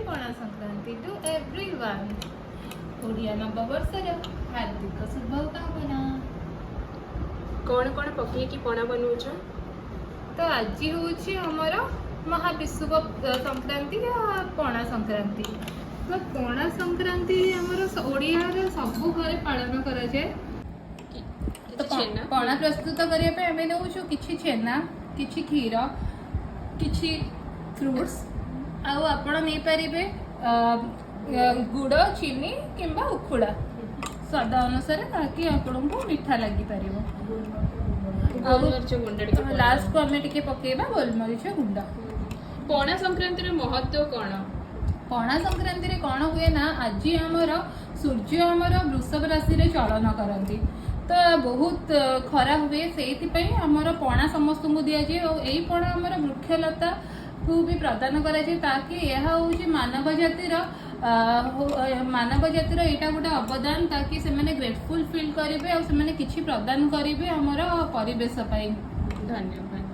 पणा Sankranti to everyone. Odia नववर्षर हार्दिक शुभकामना। कौन कौन पकई की पणा बनौछ? तो आज हूँ आमर महाविश्व संक्रांति या पणा संक्रांति। तो पणा संक्रांति आमर ओडिया सबू घरे पालन करा जाए। तो पणा प्रस्तुत करने आम नौ कि छेना, कि क्षीर, कि फ्रुट्स आउ आपण नहीं पारे गुड़, चीनी किंबा उखुड़ा स्वाद अनुसार ताकि आपण को मीठा लगी पार। लास्ट को आम टे पकेबा गोलमरीच गुंड। पणा संक्रांति महत्व कौन? पणा संक्रांति रे कौन हुए ना, आज आमर सूर्य आमर वृषभ राशि रे चलन करती तो बहुत खरा हुए से आमर पणा समस्त को दि जाए और यही पणा आमर वृक्षलता को भी प्रदान करा जाए ताकि यह हूँ मानव जातिर यहाँ गोटे अवदान ताकि से ग्रेटफुल फील करेंगे और से किसी प्रदान करेंगे आमर परिवेश। धन्यवाद।